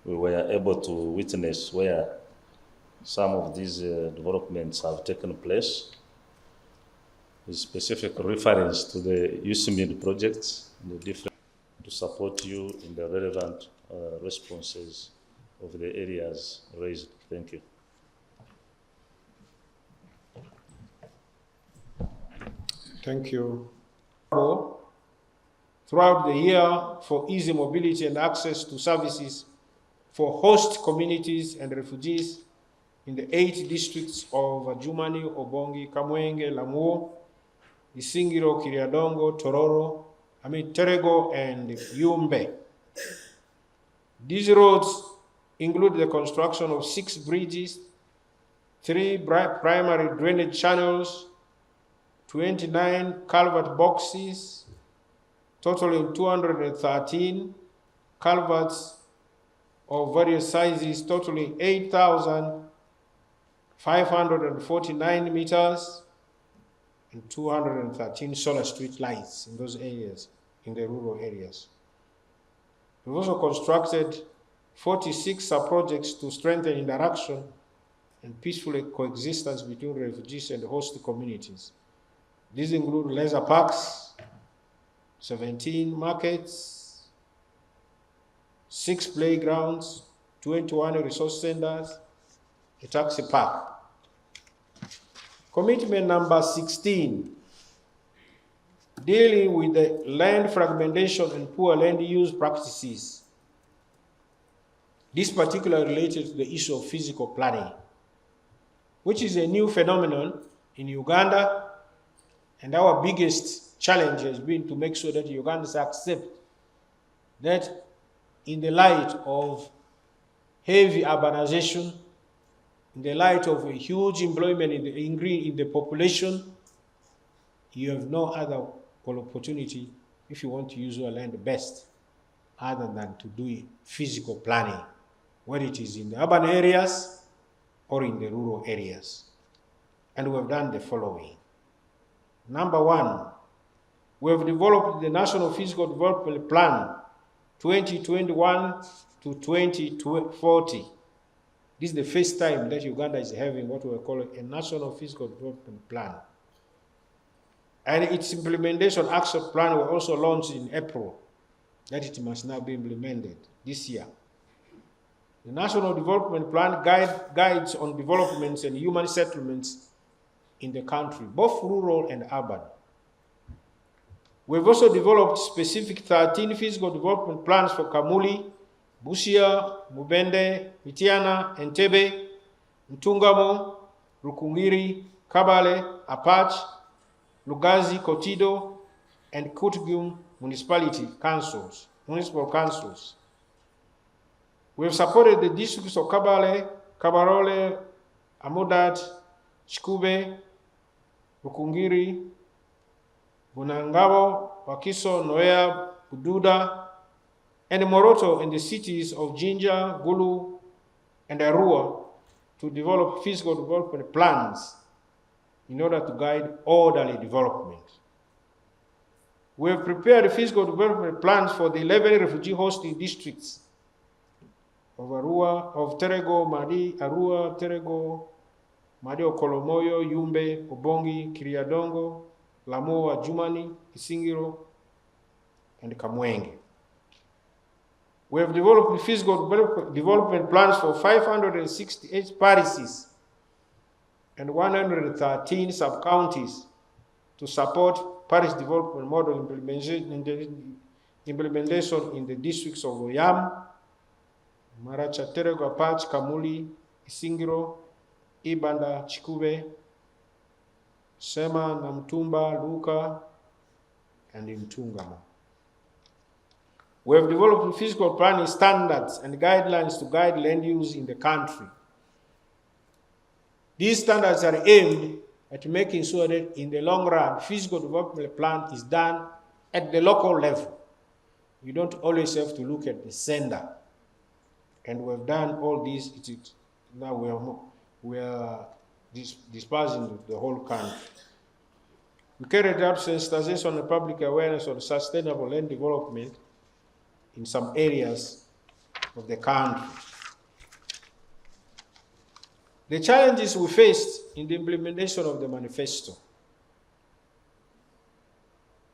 we were able to witness where some of these developments have taken place, with specific reference to the USMID projects and the different to support you in the relevant responses of the areas raised. Thank you. Thank you. Throughout the year for easy mobility and access to services for host communities and refugees in the 8 districts of Adjumani, Obongi, Kamwenge, Lamuo, Isingiro, Kiriadongo, Terego, and Yumbe. These roads include the construction of 6 bridges, 3 primary drainage channels, 29 culvert boxes, totaling 213 culverts of various sizes, totaling 8,549 meters, and 213 solar street lights in those areas, in the rural areas. We've also constructed 46 sub-projects to strengthen interaction and peaceful coexistence between refugees and host communities. These include leisure parks, 17 markets, 6 playgrounds, 21 resource centers, a taxi park. Commitment number 16, dealing with the land fragmentation and poor land use practices. This particularly related to the issue of physical planning, which is a new phenomenon in Uganda, and our biggest challenge has been to make sure that Ugandans accept that in the light of heavy urbanization, in the light of a huge employment in the population, you have no other opportunity if you want to use your land best other than to do physical planning, whether it is in the urban areas or in the rural areas. And we have done the following. Number 1, we have developed the National Physical Development Plan 2021 to 2040. This is the first time that Uganda is having what we call a National Physical Development Plan. And its implementation action plan was also launched in April, that it must now be implemented this year. The National Development Plan guides on developments and human settlements in the country, both rural and urban. We've also developed specific 13 physical development plans for Kamuli, Busia, Mubende, Mitiana, Entebbe, Mtungamo, Rukungiri, Kabale, Apache, Lugazi, Kotido, and Kutgum municipal councils. We have supported the districts of Kabale, Kabarole, Amudat, Chikube, Rukungiri, Bunangabo, Wakiso, Noea, Bududa, and Moroto in the cities of Jinja, Gulu, and Arua to develop physical development plans in order to guide orderly development. We have prepared physical development plans for the 11 refugee hosting districts of Terego, Madi, Arua, Terego, Madi Okolomoyo, Yumbe, Obongi, Kiriadongo, Lamuo, Adjumani, Isingiro, and Kamwenge. We have developed physical development plans for 568 parishes and 113 sub-counties to support parish development model implementation in the districts of Oyam, Maracha, Terego, Apache, Kamuli, Isingiro, Ibanda, Chikube, Sema, Namtumba, Luka, and Mtungamo. We have developed physical planning standards and guidelines to guide land use in the country. These standards are aimed at making sure that in the long run, physical development plan is done at the local level. You don't always have to look at the sender. And we've done all this. Now we are dispersing the whole country. We carried out sensitization and public awareness on sustainable land development in some areas of the country. The challenges we faced in the implementation of the manifesto.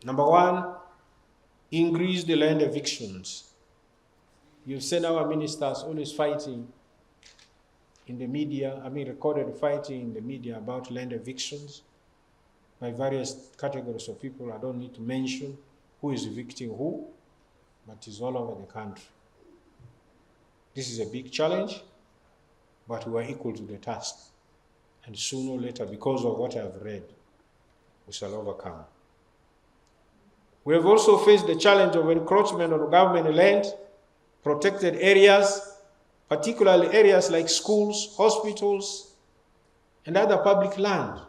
Number one, increase the land evictions. You've seen our ministers always fighting in the media, recorded fighting in the media about land evictions by various categories of people. I don't need to mention who is evicting who, but it's all over the country. This is a big challenge, but we are equal to the task. And sooner or later, because of what I've read, we shall overcome. We have also faced the challenge of encroachment on government land, protected areas, particularly areas like schools, hospitals, and other public land,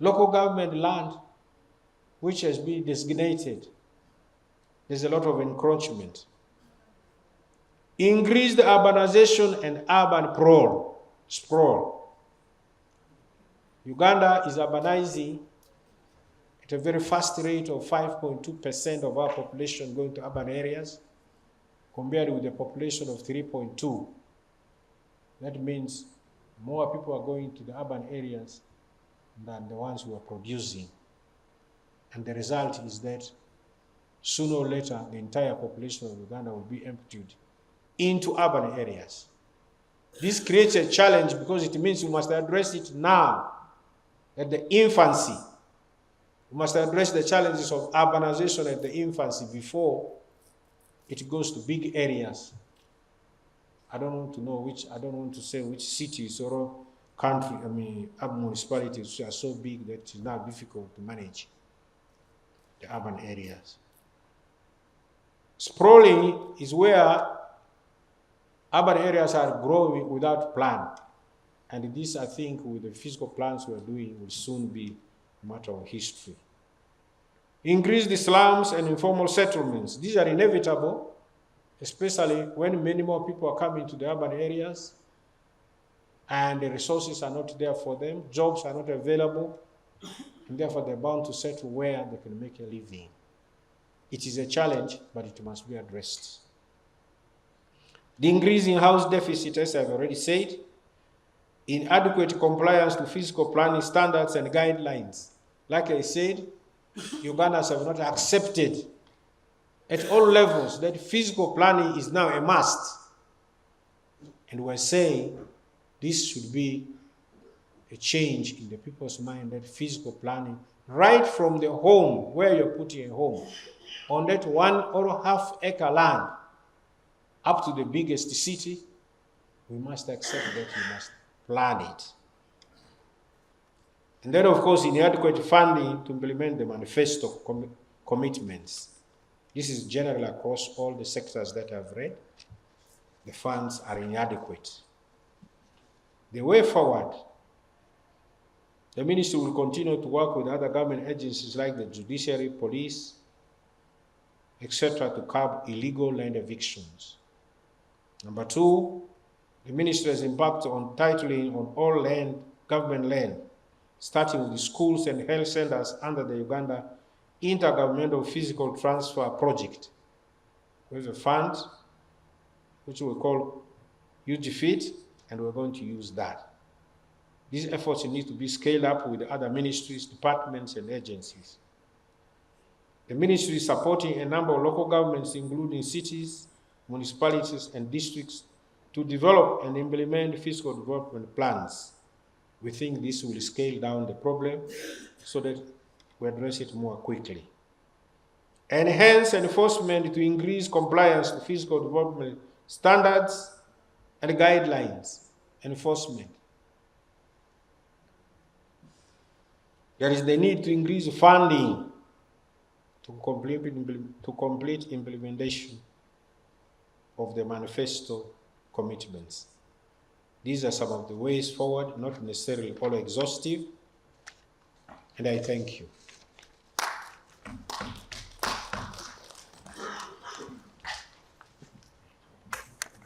local government land, which has been designated. There's a lot of encroachment. Increased urbanization and urban sprawl. Uganda is urbanizing at a very fast rate of 5.2% of our population going to urban areas, compared with the population of 3.2. That means more people are going to the urban areas than the ones who are producing. And the result is that sooner or later, the entire population of Uganda will be emptied into urban areas. This creates a challenge because it means we must address it now, at the infancy. We must address the challenges of urbanization at the infancy before it goes to big areas. I don't want to say which cities or country, urban municipalities are so big that it's now difficult to manage the urban areas. Sprawling is where urban areas are growing without plan. And this, I think, with the physical plans we're doing, will soon be a matter of history. Increase the slums and informal settlements. These are inevitable, especially when many more people are coming to the urban areas and the resources are not there for them, jobs are not available, and therefore they're bound to settle where they can make a living. It is a challenge, but it must be addressed. The increase in house deficit, as I've already said, inadequate compliance to physical planning standards and guidelines. Like I said, Ugandans have not accepted at all levels that physical planning is now a must. And we're saying this should be a change in the people's mind, that physical planning, right from the home, where you're putting a home, on that 1.5 acre land, up to the biggest city, we must accept that we must plan it. And then, of course, inadequate funding to implement the manifesto commitments. This is generally across all the sectors that I've read. The funds are inadequate. The way forward, the ministry will continue to work with other government agencies like the judiciary, police, etc., to curb illegal land evictions. Number two, the ministry has embarked on titling on all land, government land, starting with the schools and health centers under the Uganda Intergovernmental Physical Transfer Project. We have a fund which we call UGFIT, and we're going to use that. These efforts need to be scaled up with other ministries, departments, and agencies. The ministry is supporting a number of local governments, including cities, municipalities, and districts, to develop and implement physical development plans. We think this will scale down the problem so that we address it more quickly. Enhance enforcement to increase compliance to physical development standards and guidelines. Enforcement. There is the need to increase funding to complete implementation of the manifesto commitments. These are some of the ways forward, not necessarily all exhaustive, and I thank you.